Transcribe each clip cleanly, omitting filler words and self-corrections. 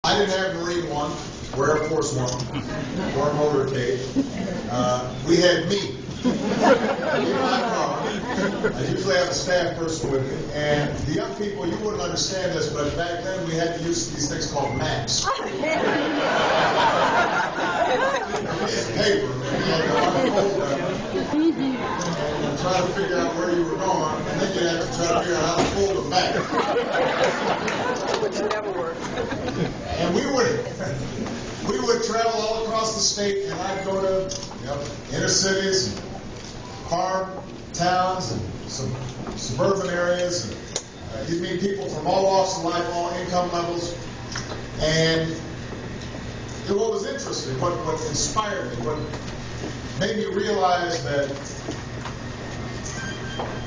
I didn't have Marine One, or Air Force One, or motorcade. We had me. In my car. I usually have a staff person with me. And the young people, you wouldn't understand this, but back then we had to use these things called maps. Paper. You had to unfold them and try to figure out where you were going, and then you had to try to figure out how to fold them back. Which never worked. And we would travel all across the state, and I'd go to inner cities, farm towns, and some suburban areas. And you'd meet people from all walks of life, all income levels. And what was interesting, what inspired me, what made me realize that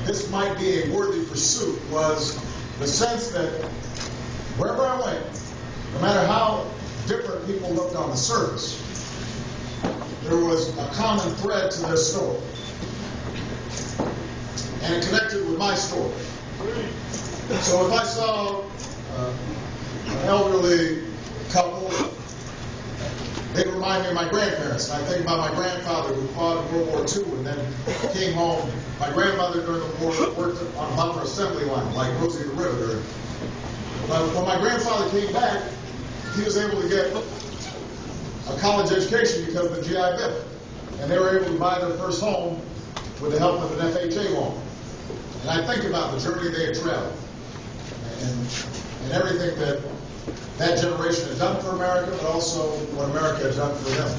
this might be a worthy pursuit was the sense that wherever I went, no matter how different people looked on the surface, there was a common thread to their story. And it connected with my story. So if I saw an elderly couple, they remind me of my grandparents. And I think about my grandfather who fought in World War II and then came home. My grandmother during the war worked on a bomber assembly line, like Rosie the Riveter. But when my grandfather came back, he was able to get a college education because of the GI Bill. And they were able to buy their first home with the help of an FHA loan. And I think about the journey they had traveled and everything that generation had done for America, but also what America had done for them.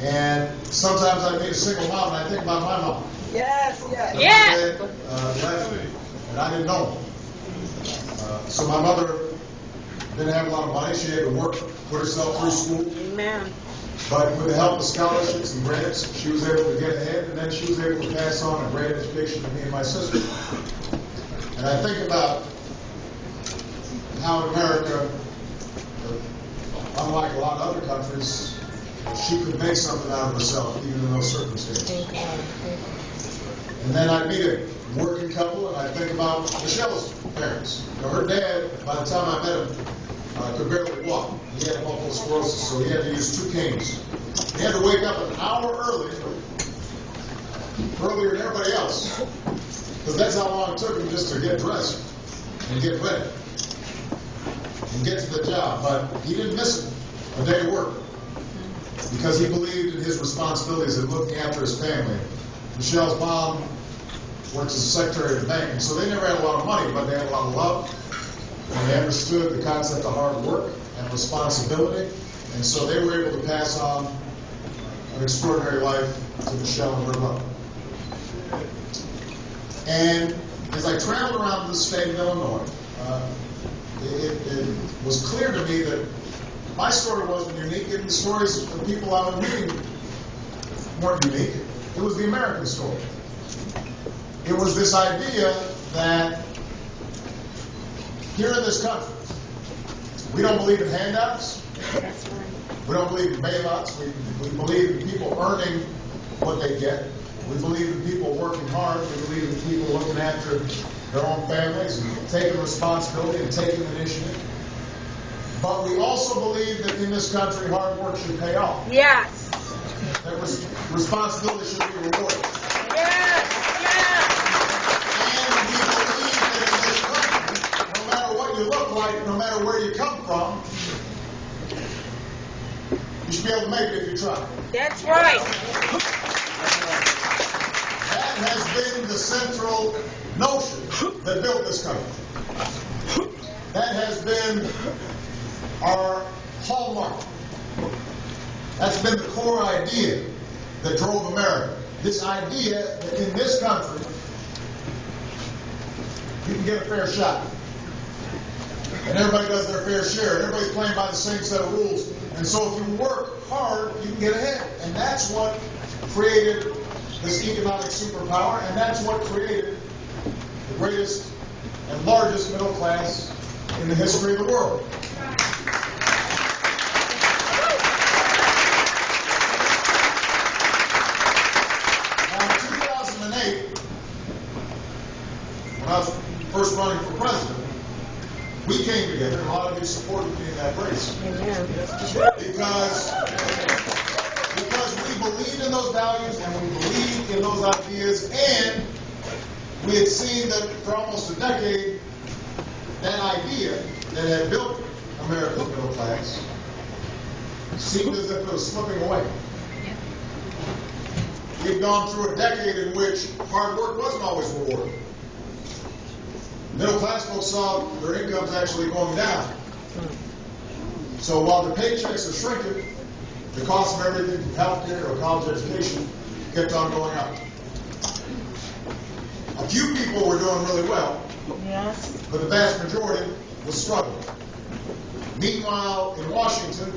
And sometimes I meet a single mom and I think about my mom. Yes, yes. Yes. Left, and I didn't know him. So my mother didn't have a lot of money. She had to work, put herself through school. Amen. But with the help of scholarships and grants, she was able to get ahead, and then she was able to pass on a great education to me and my sister. And I think about how in America, unlike a lot of other countries, she could make something out of herself, even in those circumstances. And then I meet a working couple, and I think about Michelle's parents. Her dad, by the time I met him, could barely walk. He had multiple sclerosis, so he had to use 2 canes. He had to wake up an hour earlier than everybody else, because that's how long it took him just to get dressed and get ready and get to the job. But he didn't miss a day of work because he believed in his responsibilities in looking after his family. Michelle's mom works as a secretary at the bank, and so they never had a lot of money, but they had a lot of love. And they understood the concept of hard work and responsibility, and so they were able to pass on an extraordinary life to Michelle and her mother. And as I traveled around the state of Illinois, it was clear to me that my story wasn't unique, and the stories of the people I was meeting weren't unique. It was the American story. It was this idea that here in this country, we don't believe in handouts. That's right. We don't believe in bailouts. We believe in people earning what they get. We believe in people working hard. We believe in people looking after their own families and taking responsibility and taking initiative. But we also believe that in this country, hard work should pay off. Yes. That responsibility should be rewarded. Yes. Yes. And we believe that in this country, no matter what you look like, no matter where you come from, you should be able to make it if you try. That's right. That has been the central notion that built this country. That has been our hallmark. That's been the core idea that drove America. This idea that in this country, you can get a fair shot. And everybody does their fair share. And everybody's playing by the same set of rules. And so if you work hard, you can get ahead. And that's what created this economic superpower. And that's what created the greatest and largest middle class in the history of the world. Now, in 2008, when I was first running for president, we came together, and a lot of you supported me in that race. Amen. Because we believed in those values and we believed in those ideas, and we had seen that for almost a decade, that idea that had built America's middle class seemed as if it was slipping away. We've gone through a decade in which hard work wasn't always rewarded. Middle class folks saw their incomes actually going down. So while the paychecks are shrinking, the cost of everything from healthcare or college education kept on going up. A few people were doing really well, Yes. but the vast majority was struggling. Meanwhile, in Washington,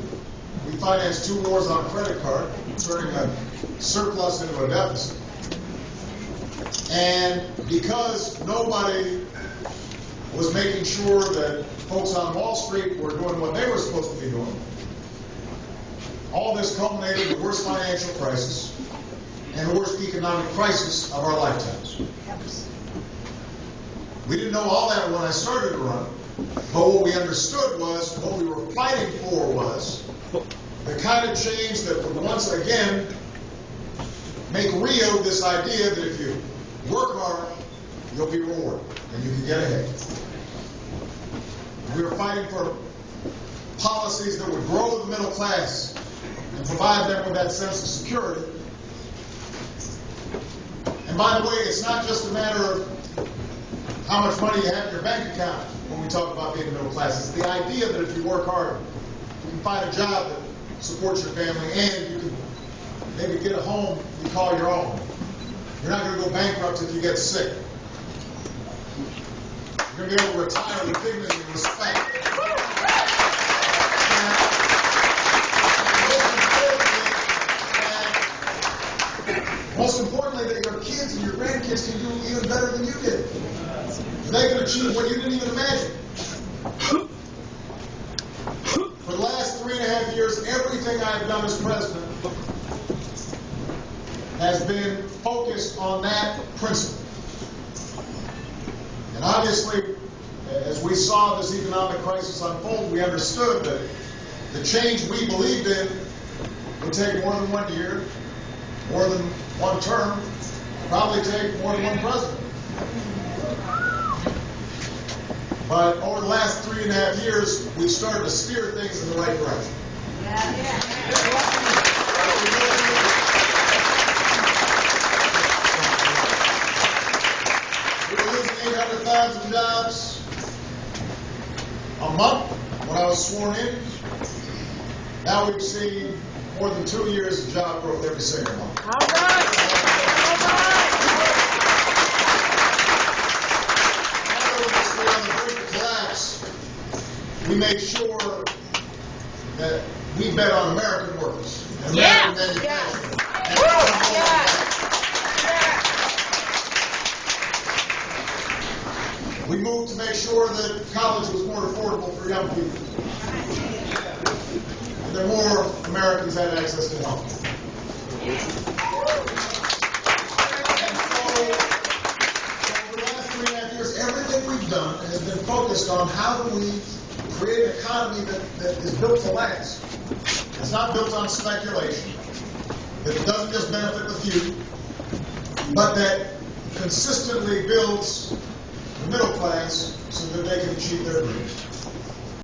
we financed 2 wars on a credit card, turning a surplus into a deficit. And because nobody was making sure that folks on Wall Street were doing what they were supposed to be doing, all this culminated in the worst financial crisis and the worst economic crisis of our lifetimes. We didn't know all that when I started to run, but what we understood was, what we were fighting for was the kind of change that would once again make real this idea that if you work hard, you'll be rewarded and you can get ahead. We were fighting for policies that would grow the middle class and provide them with that sense of security. And by the way, it's not just a matter of how much money you have in your bank account when we talk about being middle class. It's the idea that if you work hard, you can find a job that supports your family, and you can maybe get a home you call your own. You're not going to go bankrupt if you get sick. You're going to be able to retire with dignity and respect. Most importantly, that your kids and your grandkids can do even better than you did. They can achieve what you didn't even imagine. For the last 3.5 years, everything I've done as president has been focused on that principle. And obviously, as we saw this economic crisis unfold, we understood that the change we believed in would take more than 1 year, more than 1 term, probably take more than 1 president. But over the last 3.5 years, we've started to steer things in the right direction. We were losing 800,000 jobs a month when I was sworn in. Now we've seen more than 2 years of job growth every single month. All right. We made sure that we bet on American workers and Yeah. American manufacturing. We moved to make sure that college was more affordable for young people, and that more Americans had access to health. And so, over the last 3.5 years, everything we've done has been focused on how do we create an economy that is built to last. It's not built on speculation, that it doesn't just benefit the few, but that consistently builds the middle class so that they can achieve their dreams.